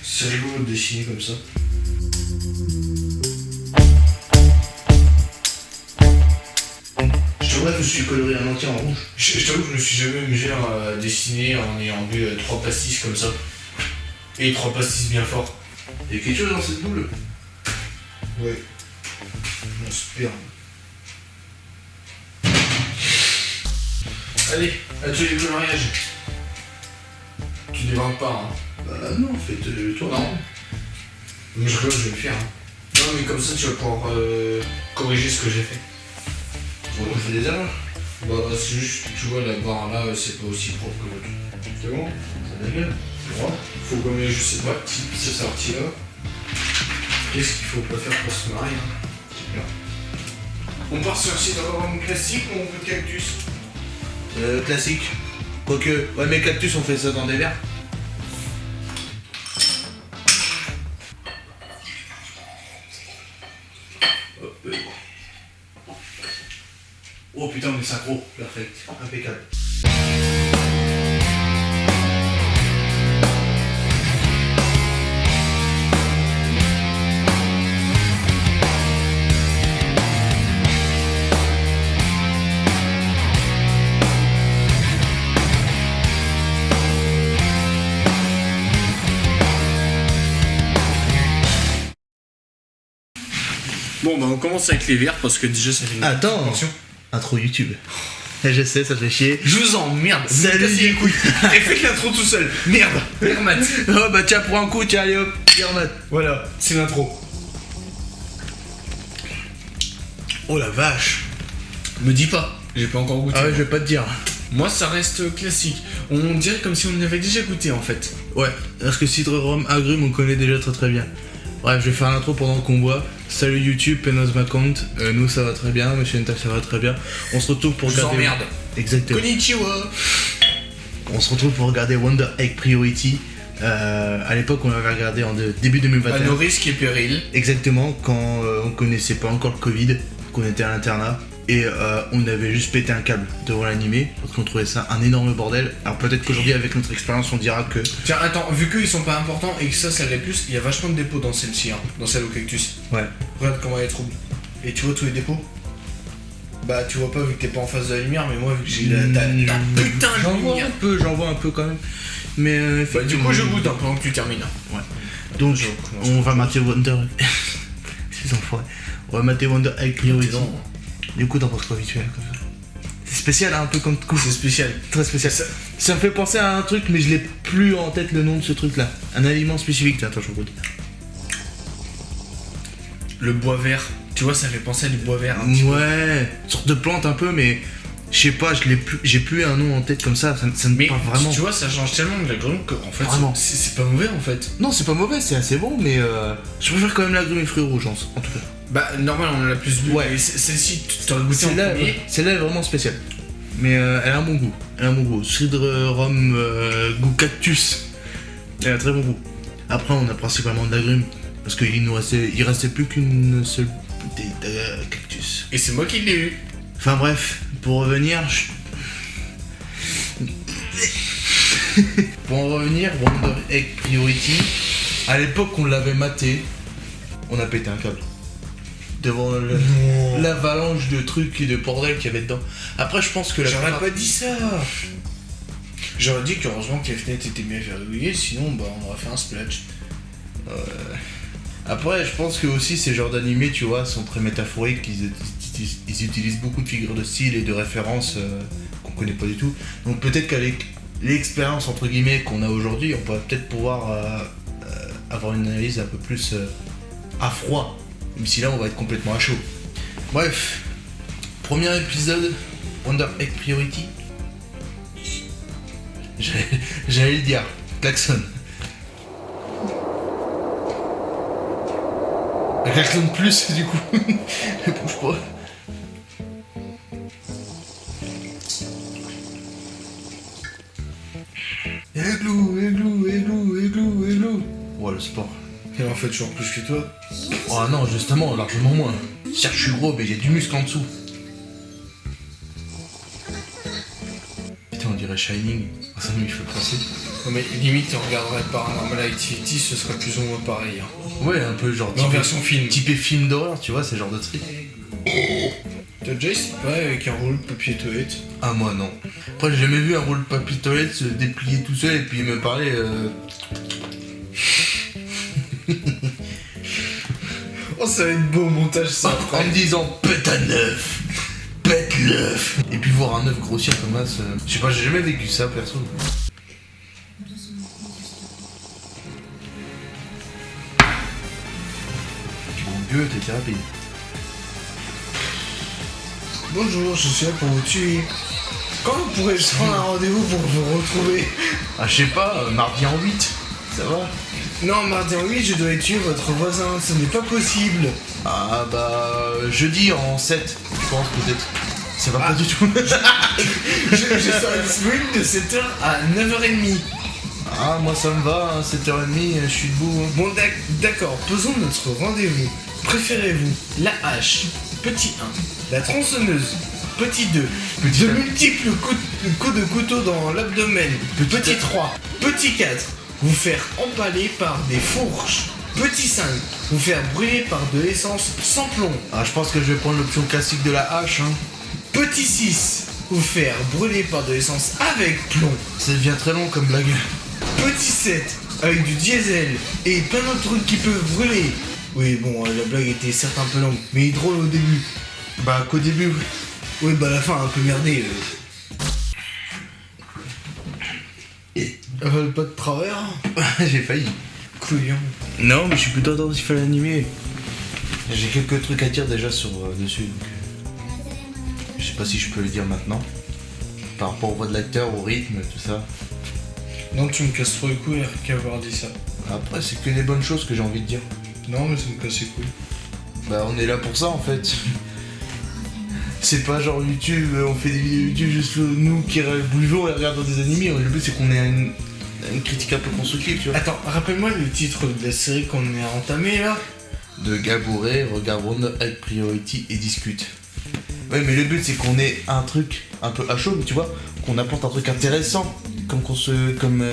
C'est rigolo de dessiner comme ça. Je t'avoue, je me suis coloré un entier en rouge. Je t'avoue que je me suis jamais amusé à dessiner en ayant bu 3 pastis comme ça. Et 3 pastis bien forts. Il y a quelque chose dans cette boule. Ouais. Mon sperme. Allez, atelier de coloriage. Tu démarres pas, hein. Bah non, fais-le toi. Non. Mais je vais le faire. Hein. Non, mais comme ça, tu vas pouvoir corriger ce que j'ai fait. On fait des erreurs. Bah, c'est juste, tu vois, la barre là, c'est pas aussi propre que l'autre. C'est bon? Ça dégueule. Ouais. Faut gommer juste cette partie là. Qu'est-ce qu'il faut pas faire pour se marier, hein? Super. On part sur un site un classique ou on veut cactus? Classique. Quoique, ouais, mais cactus, on fait ça dans des verres. Oh putain, on est synchro. Perfect. Impeccable. Bon, bah, on commence avec les verres parce que déjà, ça fait une Attends. attention. Intro YouTube. Je sais, ça te fait chier. Je vous emmerde. Salut. Cassez les couilles. Et faites l'intro tout seul. Merde. Hermat. Oh bah tiens, pour un coup, tiens, allez hop. Yermat. Voilà, c'est l'intro. Oh la vache. Me dis pas. J'ai pas encore goûté. Ah ouais, je vais pas te dire. Moi, ça reste classique. On dirait comme si on avait déjà goûté en fait. Ouais, parce que cidre, rhum, agrumes, on connaît déjà très très bien. Bref, je vais faire l'intro pendant qu'on boit. Salut YouTube, Penos Macount. Nous ça va très bien, Monsieur Nta ça va très bien. On se retrouve pour Je vous regarder. emmerde. Exactement. Konnichiwa. On se retrouve pour regarder Wonder Egg Priority. À l'époque, on l'avait regardé en début À 2021. nos risques et périls. Exactement, quand on connaissait pas encore le Covid, qu'on était à l'internat. Et on avait juste pété un câble devant l'animé, parce qu'on trouvait ça un énorme bordel. Alors peut-être qu'aujourd'hui, avec notre expérience, on dira que... Tiens, attends, vu qu'ils sont pas importants et que ça l'est plus, il y a vachement de dépôts dans celle-ci, hein, dans celle au cactus. Ouais. Regarde comment elle est trouble. Et tu vois tous les dépôts? Bah, tu vois pas vu que t'es pas en face de la lumière, mais moi, vu que j'ai ta putain de J'en vois lumière. j'en vois un peu quand même. Mais Bah, du effectivement... coup, je goûte hein, pendant que tu termines. Ouais. Donc, on va mater Wonder... Ces enfoirés. On va mater Wonder Egg Priority. Du coup, t'en penses quoi vite fait comme ça? C'est spécial, hein, un peu comme coup. C'est spécial. Très spécial. Ça me fait penser à un truc, mais je l'ai plus en tête le nom de ce truc-là. Un aliment spécifique. Attends, je goûte. Le bois vert. Tu vois, ça fait penser à du bois vert. Un petit peu. Ouais, une sorte de plante un peu, mais je sais pas, j'ai plus un nom en tête comme ça. Ça me Mais parle vraiment. tu vois, ça change tellement de la grue que en fait, Vraiment. c'est pas mauvais en fait. Non, c'est pas mauvais, c'est assez bon, mais je préfère quand même l'agrumes et fruits rouges, en tout cas. Bah, normal, on en a plus bu. Ouais. Mais celle-ci, tu aurais goûté en Celle-là, premier. celle-là est vraiment spéciale. Mais elle a un bon goût. Elle a un bon goût. Cidre, rhum, goût cactus. Elle a un très bon goût. Après, on a principalement de l'agrumes. Parce qu'il restait plus qu'une seule bouteille de cactus. Et c'est moi qui l'ai eu. Enfin bref, pour revenir. Pour en revenir, Wonder Egg Priority. À l'époque, on l'avait maté. On a pété un câble. Devant l'avalanche de trucs et de bordel qu'il y avait dedans. Après, je pense que la J'aurais plupart- pas dit ça. J'aurais dit qu'heureusement que les fenêtres étaient bien verrouillées, sinon bah on aurait fait un splash. Après, je pense que aussi ces genres d'animés, tu vois, sont très métaphoriques. Ils utilisent beaucoup de figures de style et de références qu'on connaît pas du tout. Donc peut-être qu'avec l'expérience entre guillemets qu'on a aujourd'hui, on pourrait peut-être pouvoir avoir une analyse un peu plus à froid. Même si là, on va être complètement à chaud. Bref, premier épisode, Wonder Egg Priority. J'allais le dire, klaxon. Un klaxon de plus, du coup. Je bouge pas. Églou. Ouais, le sport. Elle en fait toujours plus que toi. Oh non, justement, largement moins. Certes, je suis gros, mais j'ai du muscle en dessous. Putain, on dirait Shining. Ça me fait penser. Non, mais limite, on regarderait Paranormal Activity, ce serait plus ou moins pareil. Hein. Ouais, un peu genre. Mais en version film. Typé film d'horreur, tu vois, c'est genre de truc. T'as déjà essayé de pareil avec un rouleau de papier toilette? Ah, moi non. Après, j'ai jamais vu un rouleau de papier toilette se déplier tout seul et puis me parler. Oh, ça va être beau au montage ça. En me disant pète un œuf, pète l'œuf. Et puis voir un œuf grossir comme ça. Je sais pas, j'ai jamais vécu ça perso. Mon dieu, t'étais rapide. Bonjour, je suis là pour vous tuer. Quand pourrais-je prendre un rendez-vous pour vous retrouver? Ah, je sais pas, mardi en 8, ça va? Non, mardi en 8, je dois tuer votre voisin, ce n'est pas possible. Ah bah, jeudi en 7, je pense peut-être. Ça va pas du tout. Je serai disponible de 7h à 9h30. Ah, moi ça me va, hein, 7h30, je suis debout. Hein. Bon, d'accord, posons notre rendez-vous. Préférez-vous la hache, petit 1, la tronçonneuse, petit 2, Petit de un. multiples coups de couteau dans l'abdomen, petit 3, petit 4, vous faire empaler par des fourches, petit 5, vous faire brûler par de l'essence sans plomb, Ah, je pense que je vais prendre l'option classique de la hache, hein. petit 6, vous faire brûler par de l'essence avec plomb, Ça devient très long comme blague. petit 7, avec du diesel et plein d'autres trucs qui peuvent brûler. Oui, bon, la blague était certes un peu longue, mais drôle au début. Bah, qu'au début, oui. Oui, bah la fin un peu merdée. Pas de travers. J'ai failli. Couillon. Non, mais je suis plutôt attentif à l'animé. J'ai quelques trucs à dire déjà sur dessus, donc je sais pas si je peux le dire maintenant. Par rapport aux voix de l'acteur, au rythme, tout ça. Non, tu me casses trop les couilles qu'avoir dit ça. Après, c'est que des bonnes choses que j'ai envie de dire. Non, mais ça me casse les couilles. Bah, on est là pour ça en fait. C'est pas genre YouTube, on fait des vidéos YouTube juste nous qui bougeons et regardons des animés. Le but c'est qu'on ait une critique un peu constructive, tu vois. Attends, rappelle-moi le titre de la série qu'on a entamé là. De Gabouré, regarde One High Priority et discute. Ouais, mais le but c'est qu'on ait un truc un peu à chaud, mais tu vois, qu'on apporte un truc intéressant. Comme qu'on se. Comme.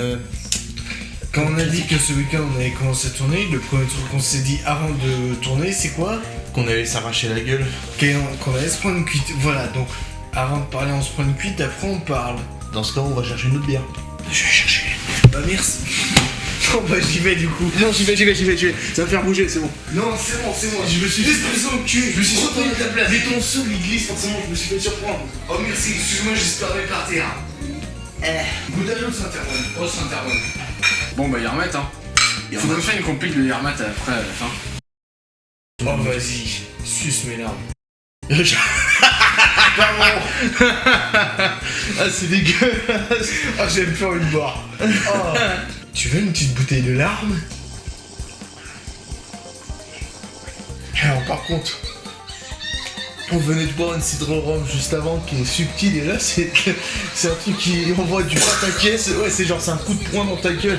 Quand on a dit que ce week-end on avait commencé à tourner, le premier truc qu'on s'est dit avant de tourner, c'est quoi? Qu'on allait s'arracher la gueule. Qu'on allait se prendre une cuite. Voilà, donc avant de parler, on se prend une cuite, après on parle. Dans ce cas, on va chercher une autre bière. Je vais chercher. Bah merci. Non, bah j'y vais du coup. Non, j'y vais. Ça va me faire bouger, c'est bon. Non, c'est bon. Je me suis. Espèce d'enculé. Je me suis surpris à ta place. Mais ton seul il glisse, forcément, je me suis fait surprendre. Oh merci, excuse-moi, j'espère par terre. Goudalou Saint-Hermone. Oh Saint-Hermone. Bon bah Yarmat hein. Faut qu'on fasse une compil de Yarmat après à la fin. Oh vas-y, suce mes larmes. Ah, c'est dégueulasse. Ah j'ai plus envie de boire. Oh. Tu veux une petite bouteille de larmes? Alors par contre, On venait de boire une cidre rhum juste avant qui est subtil et là c'est un truc qui envoie du pataquès. Ouais, c'est genre c'est un coup de poing dans ta gueule.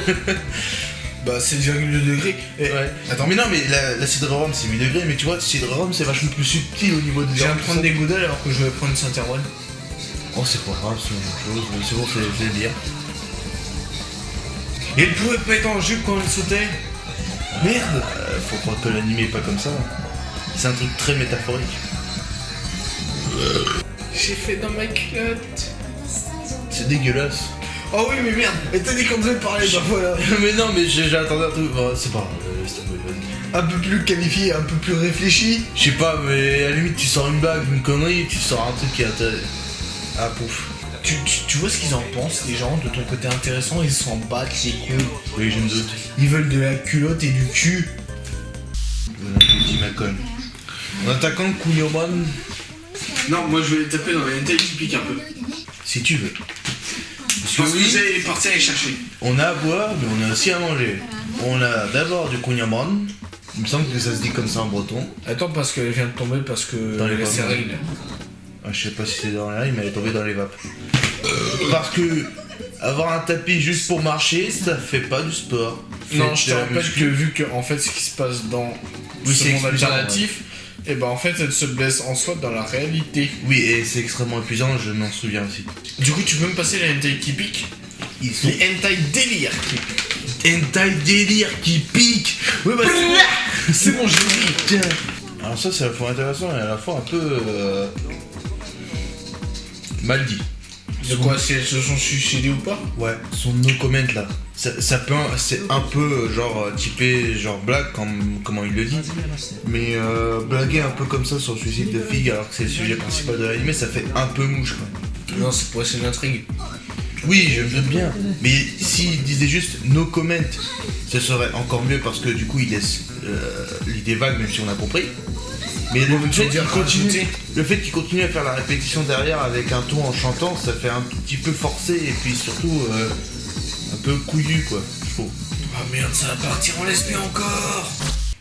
bah 7,2 degrés. Et Ouais. Attends, mais non, mais la cidre rhum c'est 8 degrés, mais tu vois, cidre rhum c'est vachement plus subtil au niveau des j'ai à arômes, me prendre tout ça. des goudales alors que je vais prendre une Saint-Hermone. Oh, c'est pas grave, c'est la même chose, mais c'est bon, c'est le dire. Et elle pouvait pas être en jupe quand elle sautait. Merde. Faut croire que l'anime est pas comme ça. C'est un truc très métaphorique. J'ai fait dans ma culotte. C'est dégueulasse. Oh oui mais merde, et t'as dit qu'on devait parler, bah voilà. Mais non, mais j'ai attendu un truc. Bon, c'est pas grave, laisse tomber, vas-y. Un peu plus qualifié, un peu plus réfléchi. Je sais pas, mais à la limite, tu sors une blague, une connerie, tu sors un truc qui est intéressant. Ah, pouf. Tu vois ce qu'ils en pensent, les gens, de ton côté intéressant, ils s'en battent les couilles. Oui, je me doute. Ils veulent de la culotte et du cul. Voilà, je dis Macon. En attaquant Kounyoman, Non, moi je vais les taper dans la taille qui pique un peu. si tu veux. Parce Je pense que oui, vous allez partir les chercher. on a à boire, mais on a aussi à manger. On a d'abord du Kounyaman. Il me semble que ça se dit comme ça en breton. Attends, parce qu'elle vient de tomber parce que Dans les elle est pommes. stérile. Ah, je sais pas si c'est dans l'air, mais elle est tombée dans les vapes. Parce que avoir un tapis juste pour marcher, ça fait pas du sport. Non, Faites je te de la rappelle muscu. que vu que en fait ce qui se passe dans Oui, ce c'est monde exclusant, alternatif, Et bah en fait elle se blesse en soi dans la réalité. Oui, et c'est extrêmement épuisant, je m'en souviens aussi. Du coup tu peux me passer les hentai qui piquent. Ils sont... Les hentai délire qui piquent. hentai délire qui pique. Oui, bah C'est bon, j'ai dit. tiens. Alors ça, c'est à la fois intéressant et à la fois un peu... mal dit. De quoi, si elles se sont suicidées ou pas? Ouais, son no comment là. Ça peut, c'est un peu genre typé genre blague comment il le dit. Mais blaguer un peu comme ça sur le suicide de filles alors que c'est le sujet principal de l'anime, ça fait un peu mouche quoi. Non, c'est pour essayer une intrigue. Oui, je me doute bien. Mais s'il disait juste no comment, ce serait encore mieux parce que du coup il laisse l'idée vague même si on a compris. Mais le fait qu'il continue à faire la répétition derrière avec un ton en chantant, ça fait un tout petit peu forcé et puis surtout un peu couillu quoi, je trouve. Ah merde, ça va partir en lesbien encore.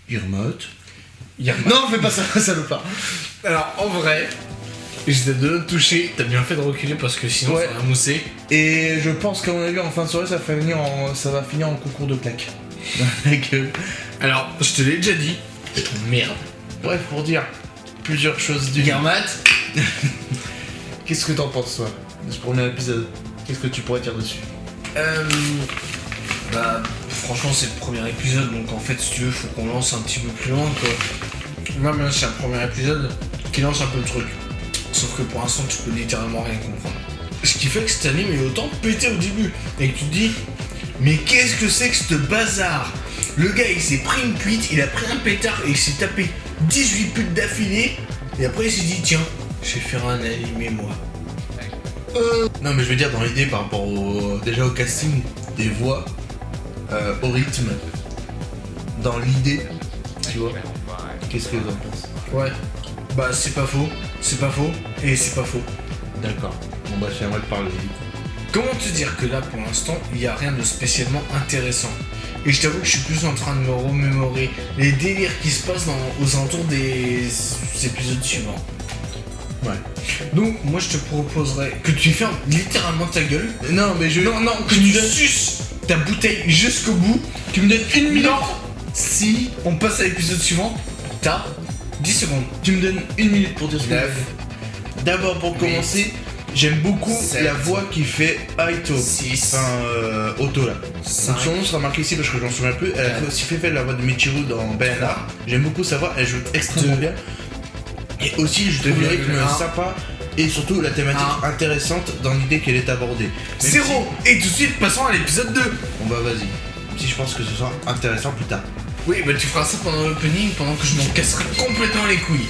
Irmote. Non, fais pas ça, salopard. Alors en vrai, j'étais de toucher, t'as bien fait de reculer parce que sinon Ouais. ça va mousser. Et je pense qu'à mon avis en fin de soirée ça va finir en concours de claques. Avec, Alors, je te l'ai déjà dit. Merde. bref, pour dire plusieurs choses du Garmat. Qu'est-ce que t'en penses toi de ce premier épisode? Qu'est-ce que tu pourrais dire dessus? Bah, franchement, c'est le premier épisode, donc en fait, si tu veux, faut qu'on lance un petit peu plus loin, quoi. Non, mais là, c'est un premier épisode qui lance un peu le truc. Sauf que pour l'instant, tu peux littéralement rien comprendre. Ce qui fait que cet anime est autant pété au début. Et que tu te dis, mais qu'est-ce que c'est que ce bazar? Le gars, il s'est pris une cuite, il a pris un pétard et il s'est tapé 18 putes d'affilée. Et après, il s'est dit, tiens, je vais faire un animé, moi. Non mais je veux dire dans l'idée par rapport déjà au casting des voix, au rythme, dans l'idée, tu vois. Qu'est-ce que vous en pensez? Ouais. Bah, c'est pas faux, et c'est pas faux. D'accord. Bon bah j'aimerais te parler. Comment te dire que là, pour l'instant, il n'y a rien de spécialement intéressant. Et je t'avoue que je suis plus en train de me remémorer les délires qui se passent aux alentours des épisodes suivants. Ouais. Donc, moi, je te proposerais que tu fermes littéralement ta gueule. Non mais Non, que tu suces ta bouteille jusqu'au bout. tu me donnes une minute. Non. Si on passe à l'épisode suivant, t'as 10 secondes. Tu me donnes une minute pour dire ce que 9. je veux. D'abord pour commencer, j'aime beaucoup 7. la voix qui fait Aito. 6. Enfin Otto là. 5. Donc, son nom sera marqué ici parce que j'en souviens plus. Elle a aussi fait la voix de Michiru dans Bernard. J'aime beaucoup sa voix, elle joue extrêmement 2. bien. Et aussi je trouve le rythme 1. sympa et surtout la thématique intéressante dans l'idée qu'elle est abordée. Même 0. si- Et tout de suite, passons à l'épisode 2. Bon bah vas-y. Si je pense que ce sera intéressant plus tard. Oui, bah tu feras ça pendant l'opening, pendant que je m'en casserai complètement les couilles.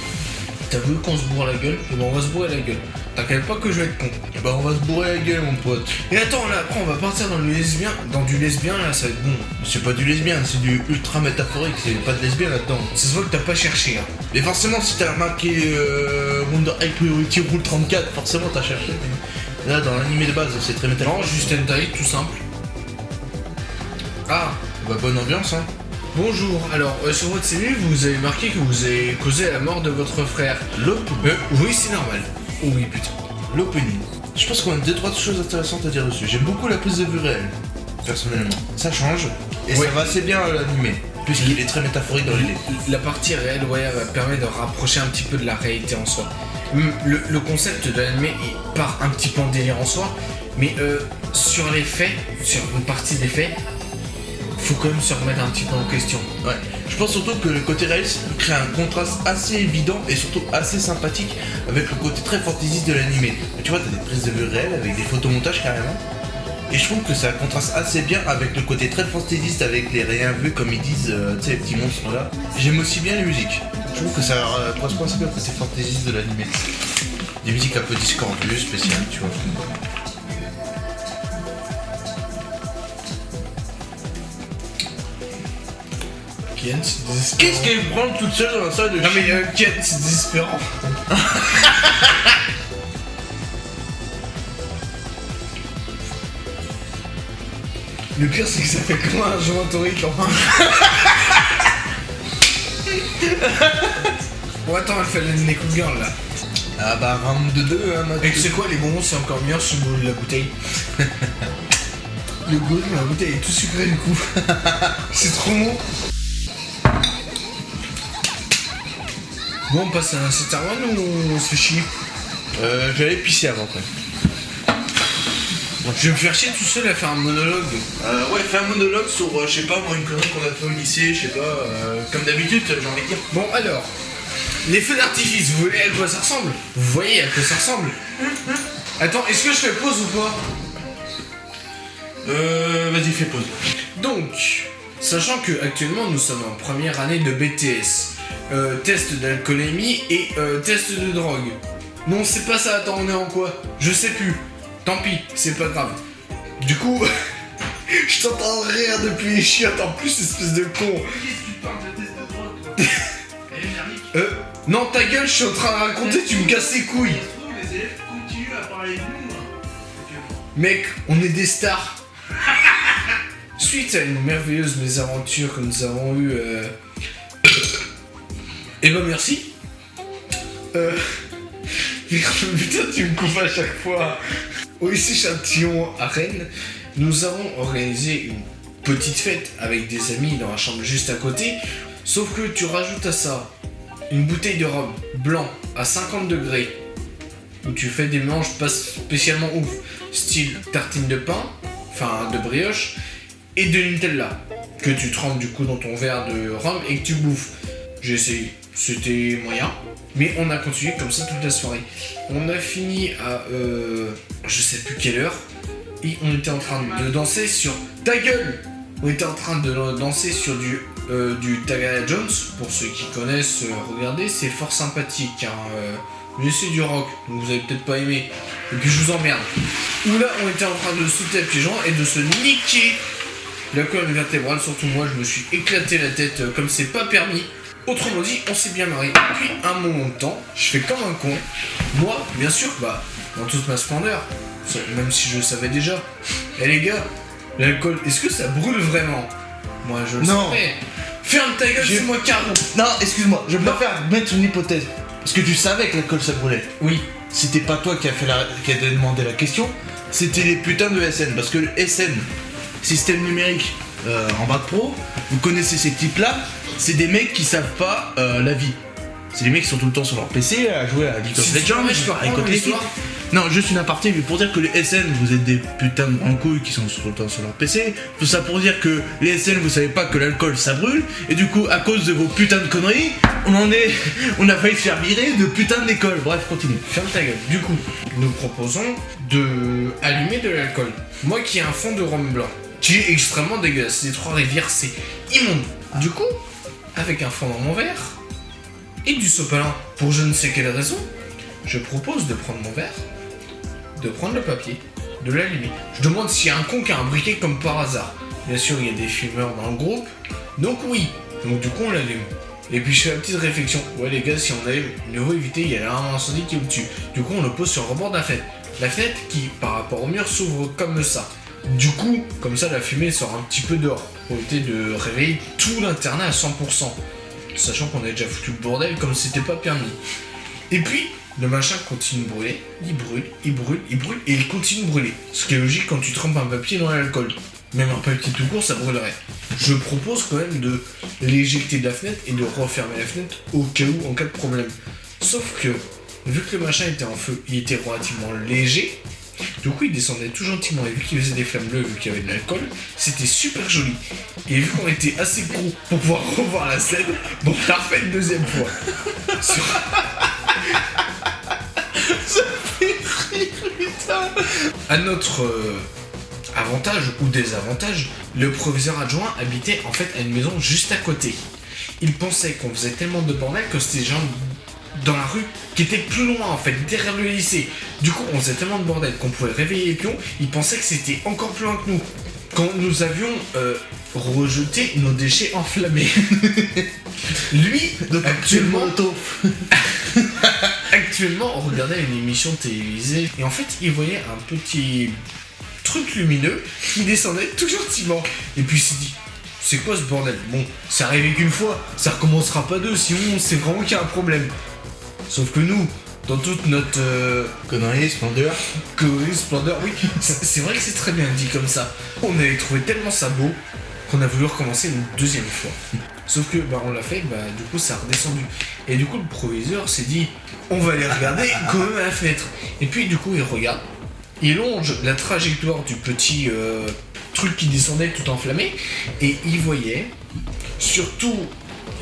T'as voulu qu'on se bourre la gueule? Et ben on va se bourrer la gueule. T'inquiète pas que je vais être con. Et bah on va se bourrer la gueule mon pote. Et attends, là après on va partir dans le lesbien. Dans du lesbien là, ça va être bon. C'est pas du lesbien, c'est du ultra métaphorique, c'est pas de lesbien là-dedans. Ça se voit que t'as pas cherché, hein. Mais forcément si t'as remarqué Wonder Egg Priority Rule 34, forcément t'as cherché. Là dans l'animé de base c'est très Non, métaphorique. juste hentai, tout simple. Ah, Bah bonne ambiance hein. bonjour. Alors, sur votre cellule, vous avez marqué que vous avez causé la mort de votre frère. Oui, c'est normal. Oh oui, putain. L'opening. Je pense qu'on a 2-3 choses intéressantes à dire dessus. J'aime beaucoup la prise de vue réelle, personnellement. Ça change, et Ouais. ça va assez bien à l'animé, puisqu'il est très métaphorique dans l'idée. La partie réelle, ouais, elle permet de rapprocher un petit peu de la réalité en soi. Le concept de l'anime, il part un petit peu en délire en soi, mais sur les faits, sur une partie des faits, faut quand même se remettre un petit peu en question. Ouais. Je pense surtout que le côté réaliste crée un contraste assez évident et surtout assez sympathique avec le côté très fantaisiste de l'animé. Tu vois, t'as des prises de vue réelles avec des photomontages carrément. Et je trouve que ça contraste assez bien avec le côté très fantaisiste avec les rien vus comme ils disent, tu sais, les petits monstres là. J'aime aussi bien les musiques. Je trouve que ça correspond assez bien au côté fantaisiste de l'animé. Des musiques un peu discordues, spéciales, tu vois. Kian, c'est désespérant. Qu'est-ce qu'elle prend toute seule dans la salle de Non mais chien Kian, c'est désespérant. Le pire c'est que ça fait comme un joint torique enfin. Bon attends, elle fait la Neko Girl là. Ah bah round de 2 hein, Et tu sais quoi, les bonbons c'est encore meilleur sur le goût de la bouteille. Le goût de la bouteille est tout sucré du coup. C'est trop bon. Bon, on passe à un Star One ou on se fait chier? J'allais pisser avant quand même. Je vais me faire chier tout seul à faire un monologue. Ouais, fais un monologue sur, je sais pas moi, une connerie qu'on a fait au lycée, je sais pas, comme d'habitude, j'ai envie de dire. Bon, alors, les feux d'artifice, vous voyez à quoi ça ressemble? Vous voyez à quoi ça ressemble? Attends, est-ce que je fais pause ou pas? Vas-y, fais pause. Donc, sachant que actuellement nous sommes en première année de BTS, test d'alcoolémie et test de drogue. Non, c'est pas ça, attends, on est en quoi? Je sais plus. Tant pis, c'est pas grave. Du coup, je t'entends rire depuis les chiottes en plus, espèce de con. Qu'est-ce que tu parles de test de drogue, toi? Elle est merdique. Non, ta gueule, je suis en train de raconter, tu me casses les couilles. Ça se trouve, les élèves continuent à parler de nous, Mec, on est des stars. Suite à une merveilleuse mésaventure que nous avons eue, eh ben merci. Putain, tu me coupes à chaque fois. Au lycée Châtillon à Rennes, nous avons organisé une petite fête avec des amis dans la chambre juste à côté. Sauf que tu rajoutes à ça une bouteille de rhum blanc à 50 degrés où tu fais des mélanges pas spécialement ouf, style tartine de pain, enfin de brioche, et de Nutella, que tu trempes du coup dans ton verre de rhum et que tu bouffes. J'ai essayé, c'était moyen, mais on a continué comme ça toute la soirée. On a fini à je sais plus quelle heure, et on était en train de danser sur ta gueule. On était en train de danser sur du Tagada Jones. Pour ceux qui connaissent, regardez, c'est fort sympathique. Mais c'est du rock, donc vous avez peut-être pas aimé. Et puis je vous emmerde. Où là, on était en train de sauter à pieds joints et de se niquer la colonne vertébrale. Surtout moi, je me suis éclaté la tête comme c'est pas permis. Autrement dit, on s'est bien marré. Puis, un moment de temps, je fais comme un con. Moi, bien sûr, dans toute ma splendeur, même si je le savais déjà. Eh les gars, l'alcool, est-ce que ça brûle vraiment? Moi, je le savais. Ferme ta gueule, c'est moi Caro. Non, excuse-moi, je préfère mettre une hypothèse. Parce que tu savais que l'alcool ça brûlait. Oui. C'était pas toi qui a demandé la question, c'était les putains de SN. Parce que le SN, système numérique en bac pro, vous connaissez ces types-là, c'est des mecs qui savent pas la vie. C'est des mecs qui sont tout le temps sur leur PC à jouer à League of Legends, à écouter les films. Non, juste une aparté, mais pour dire que les SN, vous êtes des putains de grands couilles qui sont tout le temps sur leur PC. Tout ça pour dire que les SN, vous savez pas que l'alcool ça brûle. Et du coup, à cause de vos putains de conneries, on a failli se faire virer de putain d'école. Bref, continue. Ferme ta gueule. Du coup, nous proposons de allumer de l'alcool. Moi qui ai un fond de rhum blanc, qui est extrêmement dégueulasse. Les Trois-Rivières, c'est immonde. Du coup, avec un fond dans mon verre et du sopalin, pour je ne sais quelle raison, je propose de prendre mon verre, de prendre le papier, de l'allumer. Je demande s'il y a un con qui a un briquet comme par hasard. Bien sûr, il y a des fumeurs dans le groupe, donc oui. Donc du coup, on l'allume. Et puis je fais la petite réflexion. Ouais les gars, si on allume, mieux vaut éviter, il y a l'alarme incendie qui est au-dessus. Du coup, on le pose sur le rebord de la fenêtre. La fenêtre qui, par rapport au mur, s'ouvre comme ça. Du coup, comme ça, la fumée sort un petit peu dehors, pour éviter de réveiller tout l'internat à 100%. Sachant qu'on a déjà foutu le bordel comme c'était pas permis. Et puis, le machin continue de brûler, il brûle, et il continue de brûler. Ce qui est logique quand tu trempes un papier dans l'alcool. Même un papier tout court, ça brûlerait. Je propose quand même de l'éjecter de la fenêtre et de refermer la fenêtre au cas où, en cas de problème. Sauf que, vu que le machin était en feu, il était relativement léger. Du coup, il descendait tout gentiment, et vu qu'il faisait des flammes bleues, vu qu'il y avait de l'alcool, c'était super joli. Et vu qu'on était assez gros pour pouvoir revoir la scène, bon, on l'a refait une deuxième fois. Ça fait rire, putain. À notre avantage ou désavantage, le proviseur adjoint habitait en fait à une maison juste à côté. Il pensait qu'on faisait tellement de bordel que c'était des gens dans la rue qui étaient plus loin en fait, derrière le lycée. Du coup, on faisait tellement de bordel qu'on pouvait réveiller les pions, il pensait que c'était encore plus loin que nous. Quand nous avions rejeté nos déchets enflammés. Lui, actuellement, on regardait une émission télévisée et en fait, il voyait un petit truc lumineux qui descendait tout gentiment. Et puis il s'est dit, c'est quoi ce bordel? Bon, c'est arrivé qu'une fois, ça recommencera pas deux, sinon on sait vraiment qu'il y a un problème. Sauf que nous, dans toute notre connerie, splendeur, oui, c'est vrai que c'est très bien dit comme ça. On avait trouvé tellement ça beau qu'on a voulu recommencer une deuxième fois. Sauf que on l'a fait, du coup ça a redescendu. Et du coup le proviseur s'est dit on va aller regarder quand même à la fenêtre. Et puis du coup il regarde, il longe la trajectoire du petit truc qui descendait tout enflammé et il voyait surtout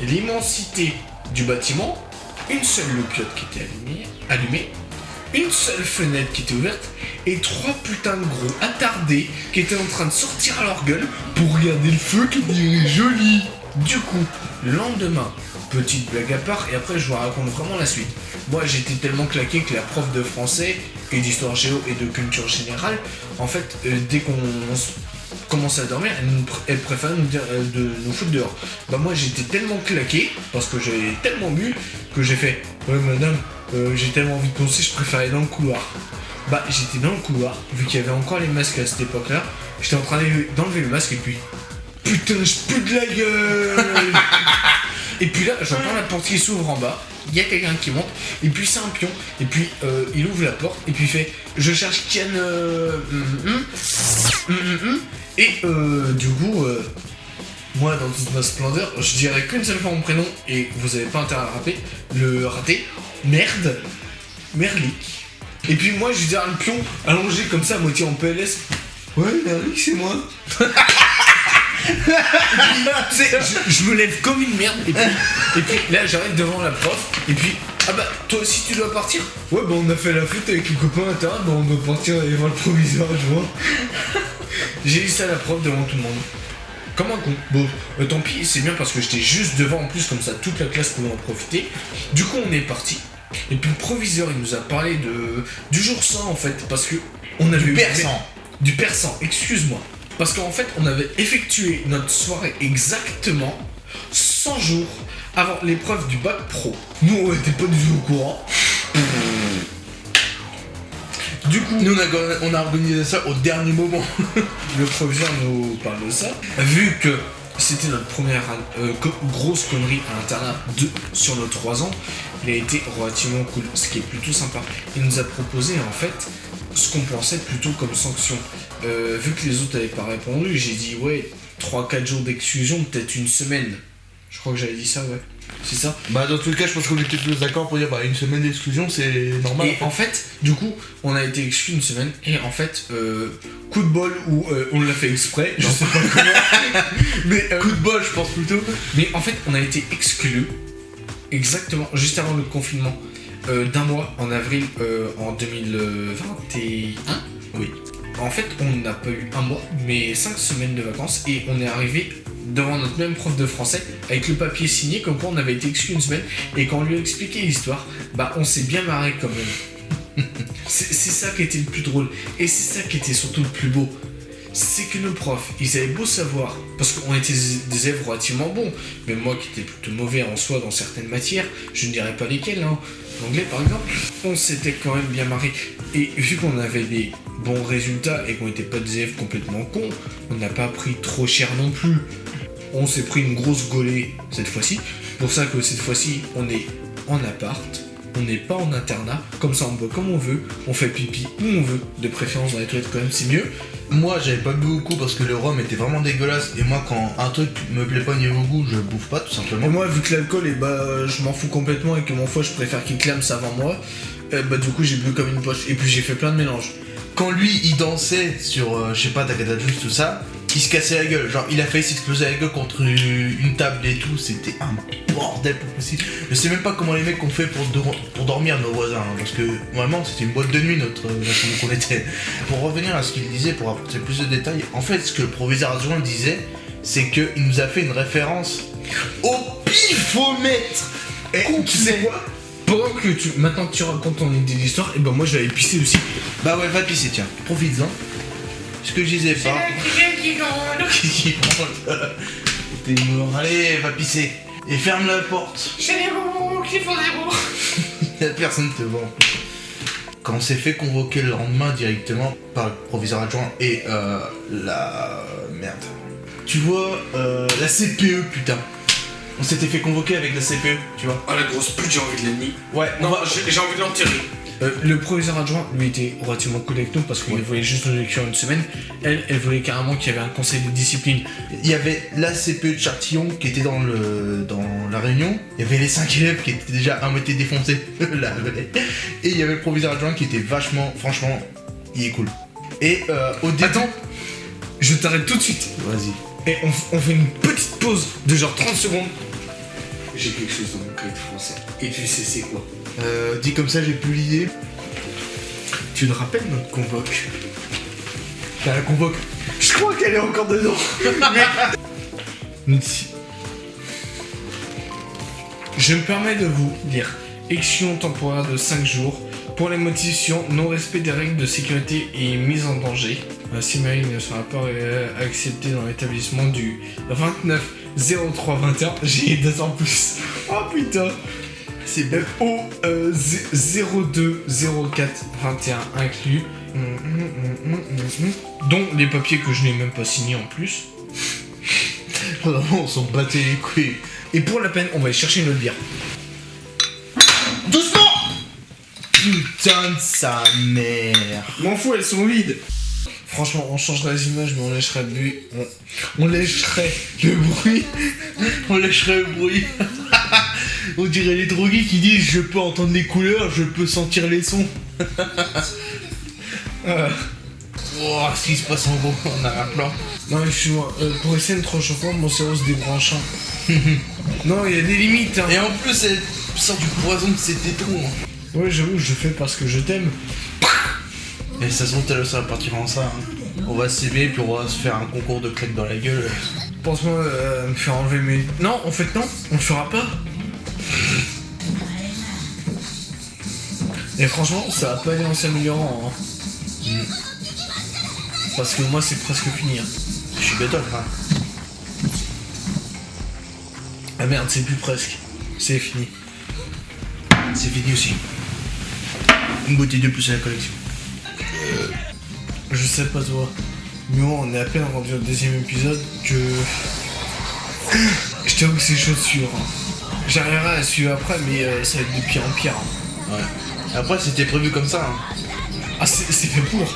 l'immensité du bâtiment, une seule loupiote qui était allumée, une seule fenêtre qui était ouverte et 3 putains de gros attardés qui étaient en train de sortir à leur gueule pour regarder le feu qui dirait joli. Du coup, le lendemain, petite blague à part et après je vous raconte vraiment la suite. Moi j'étais tellement claqué que la prof de français et d'histoire géo et de culture générale, en fait, dès qu'on commençait à dormir, elle préférait nous dire de nous foutre dehors. Moi j'étais tellement claqué parce que j'avais tellement bu que j'ai fait ouais madame, j'ai tellement envie de penser, je préfère aller dans le couloir. J'étais dans le couloir, vu qu'il y avait encore les masques à cette époque-là, j'étais en train d'enlever le masque et puis putain, je pue de la gueule. Et puis là, j'entends la porte qui s'ouvre en bas, il y a quelqu'un qui monte, et puis c'est un pion, et puis il ouvre la porte, et puis il fait je cherche Kian, et du coup, moi dans toute ma splendeur, je dirais qu'une seule fois mon prénom, et vous avez pas intérêt à le rater, Merlick. Et puis moi je lui dis le pion, allongé comme ça, à moitié en PLS, ouais Merlick c'est moi. Je me lève comme une merde et puis là j'arrive devant la prof et puis toi aussi tu dois partir. Ouais on a fait la fête avec les copains à terre, on doit partir aller voir le proviseur adjoint. J'ai dit ça à la prof devant tout le monde. Comme un con. Bon, tant pis, c'est bien parce que j'étais juste devant en plus, comme ça toute la classe pouvait en profiter. Du coup on est parti. Et puis le proviseur il nous a parlé du jour sans en fait, parce que on avait du persan, excuse-moi. Parce qu'en fait, on avait effectué notre soirée exactement 100 jours avant l'épreuve du bac pro. Nous, on était pas du tout au courant. Du coup, nous, on a organisé ça au dernier moment. Le proviseur nous parle de ça. Vu que c'était notre première grosse connerie à l'internat sur nos 3 ans, il a été relativement cool, ce qui est plutôt sympa. Il nous a proposé en fait ce qu'on pensait plutôt comme sanction. Vu que les autres n'avaient pas répondu, j'ai dit ouais, 3-4 jours d'exclusion, peut-être une semaine. Je crois que j'avais dit ça, ouais. C'est ça. Dans tous les cas, je pense qu'on était tous d'accord pour dire une semaine d'exclusion, c'est normal. Et en fait, du coup, on a été exclus une semaine, et en fait, coup de bol, ou on l'a fait exprès, je sais pas comment. Mais coup de bol, je pense plutôt. Mais en fait, on a été exclus exactement juste avant le confinement d'un mois, en avril en 2021. Oui. En fait, on n'a pas eu un mois, mais 5 semaines de vacances, et on est arrivé devant notre même prof de français avec le papier signé comme quoi on avait été exclu une semaine, et quand on lui a expliqué l'histoire, on s'est bien marré quand même. C'est ça qui était le plus drôle, et c'est ça qui était surtout le plus beau. C'est que nos profs, ils avaient beau savoir, parce qu'on était des élèves relativement bons, même moi qui étais plutôt mauvais en soi dans certaines matières, je ne dirais pas lesquelles, l'anglais par exemple, on s'était quand même bien marré. Et vu qu'on avait des bons résultats et qu'on n'était pas des élèves complètement cons, on n'a pas pris trop cher non plus. On s'est pris une grosse gaulée cette fois-ci, pour ça que cette fois-ci on est en appart, on n'est pas en internat, comme ça on boit comme on veut, on fait pipi où on veut, de préférence dans les toilettes quand même, c'est mieux. Moi j'avais pas bu beaucoup parce que le rhum était vraiment dégueulasse, et moi quand un truc me plaît pas niveau goût, je bouffe pas tout simplement. Et moi vu que l'alcool je m'en fous complètement et que mon foie je préfère qu'il clame ça avant moi, du coup j'ai bu comme une poche et puis j'ai fait plein de mélanges. Quand lui il dansait sur je sais pas Takada Juice tout ça, il se cassait la gueule, genre il a failli s'exploser la gueule contre une table et tout, c'était un bordel pas possible. Je sais même pas comment les mecs ont fait pour dormir, nos voisins, parce que vraiment c'était une boîte de nuit la chambre qu'on était. Pour revenir à ce qu'il disait, pour apporter plus de détails, en fait ce que le proviseur adjoint disait, c'est qu'il nous a fait une référence au pifomètre. Et tu sais quoi, pendant que maintenant que tu racontes ton idée d'histoire, et moi je vais aller pisser aussi. Bah ouais, va pisser, tiens, profites-en. Ce que je disais pas. Qui gronde. T'es mort, allez, va pisser. Et ferme la porte. C'est les mots qui font des mots. Personne te voit. Quand on s'est fait convoquer le lendemain directement par le proviseur adjoint et merde. Tu vois, la CPE, putain. On s'était fait convoquer avec la CPE, tu vois. Ah la grosse pute, j'ai envie de l'ennemi. Ouais, non, j'ai envie de l'enterrer. Le proviseur adjoint, lui, était relativement cool avec nous parce qu'il voulait juste nous écrire une semaine. Elle voulait carrément qu'il y avait un conseil de discipline. Il y avait la CPE de Chartillon qui était dans la réunion. Il y avait les 5 élèves qui étaient déjà à moitié défoncés. Et il y avait le proviseur adjoint qui était vachement, franchement, il est cool. Et au début... Attends, je t'arrête tout de suite. Vas-y. Et on fait une petite pause de genre 30 secondes. J'ai quelque chose dans mon cahier de français. Et tu sais c'est quoi? Dit comme ça, j'ai plus l'idée. Tu te rappelles notre convoque? T'as la convoque. Je crois qu'elle est encore dedans. Je me permets de vous lire. Exclusion temporaire de 5 jours pour les motivations non-respect des règles de sécurité et mise en danger. Si Marie ne sera pas acceptée dans l'établissement du 29-03-21, j'ai des dates en plus. Oh putain. C'est bien. Au 02-04-21 inclus. Dont les papiers que je n'ai même pas signés en plus. Vraiment, on s'en battait les couilles. Et pour la peine, on va aller chercher une autre bière. Doucement. Putain de sa mère. M'en fous, elles sont vides. Franchement, on changerait les images, mais on lècherait le bruit. On lècherait le bruit. On lâcherait le bruit. On dirait les drogués qui disent je peux entendre les couleurs, je peux sentir les sons. Oh, ce qui se passe en gros, on a un plan. Non, excuse-moi, pour essayer de trop choquant, mon cerveau se débranche. Non, il y a des limites. Hein. Et en plus, elle sort du poison de ses tétons. Ouais, j'avoue, je fais parce que je t'aime. Et ça se trouve, ça va partir en ça. Hein. On va s'aimer, puis on va se faire un concours de claques dans la gueule. Pense-moi me faire enlever mes... Non, en fait, non, on le fera pas. Et franchement, ça va pas aller en s'améliorant. Hein. Parce que moi, c'est presque fini. Hein. Je suis bête, hein. Ah merde, c'est plus presque. C'est fini. C'est fini aussi. Une bouteille de plus à la collection. Je sais pas toi. Mais bon, on est à peine rendu au deuxième épisode que... Je t'avoue que c'est chaud de suivre. Hein. J'arriverai à suivre après, mais ça va être de pire en pire. Hein. Ouais. Après, c'était prévu comme ça. Hein. Ah, c'est fait pour.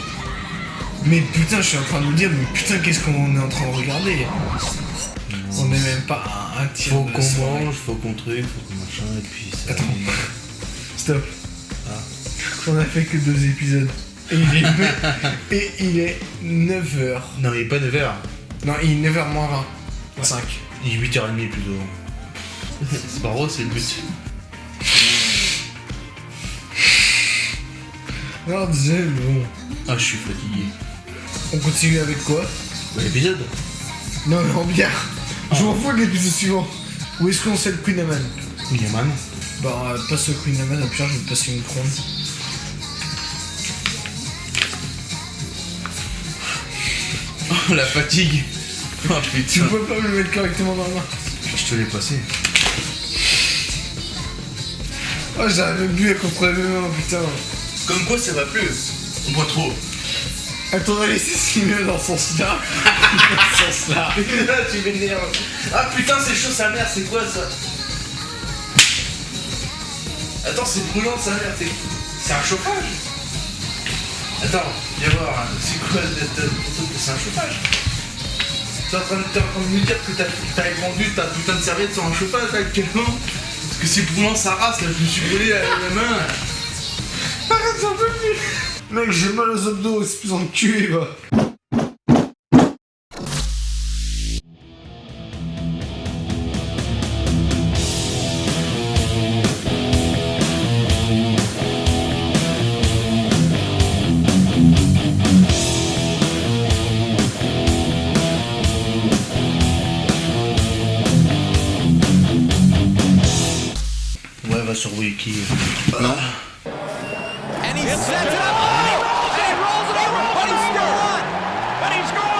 Mais putain, je suis en train de me dire, mais putain, qu'est-ce qu'on est en train de regarder? On n'est même pas à un tiers. Faut qu'on mange, faut qu'on truc, faut qu'on machin, et puis ça... Attends. Stop. Ah. On a fait que 2 épisodes. Et il est 9h. Non, il est pas 9h. Non, il est 9h moins 20. 5. Il est 8h30 plutôt. C'est pas gros, c'est le but. Non, désolé, bon. Ah, je suis fatigué. On continue avec quoi? Bah, l'épisode. Non, mais en bière. Je m'en fous de l'épisode suivant. Où est-ce qu'on sait le Queen Amman? Yaman. Bah, passe le Queen Amman, au pire, je vais te passer une trompe. Oh, la fatigue. Oh Tu putain. peux pas me le mettre correctement dans la main. Je te l'ai passé. Oh, j'avais bu à contrôler mes mains, putain. Comme quoi, ça va plus. Pas trop. Attends, on va laisser ce qu'il met dans ce sens-là. Dans ce sens-là. Là, tu m'énerves. Ah putain, c'est chaud sa mère, c'est quoi ça? Attends, c'est brûlant sa mère, c'est un chauffage. Attends, viens voir, c'est quoi c'est un chauffage. T'es en train de me dire que t'as répandu ta putain de serviette sur un chauffage là, actuellement? Parce que c'est brûlant sa race, là, je me suis brûlé la main. Arrête, j'en peux plus. Mec, j'ai mal aux abdos, c'est plus enculé, va. Ouais, va sur Wiki. And he sets it up.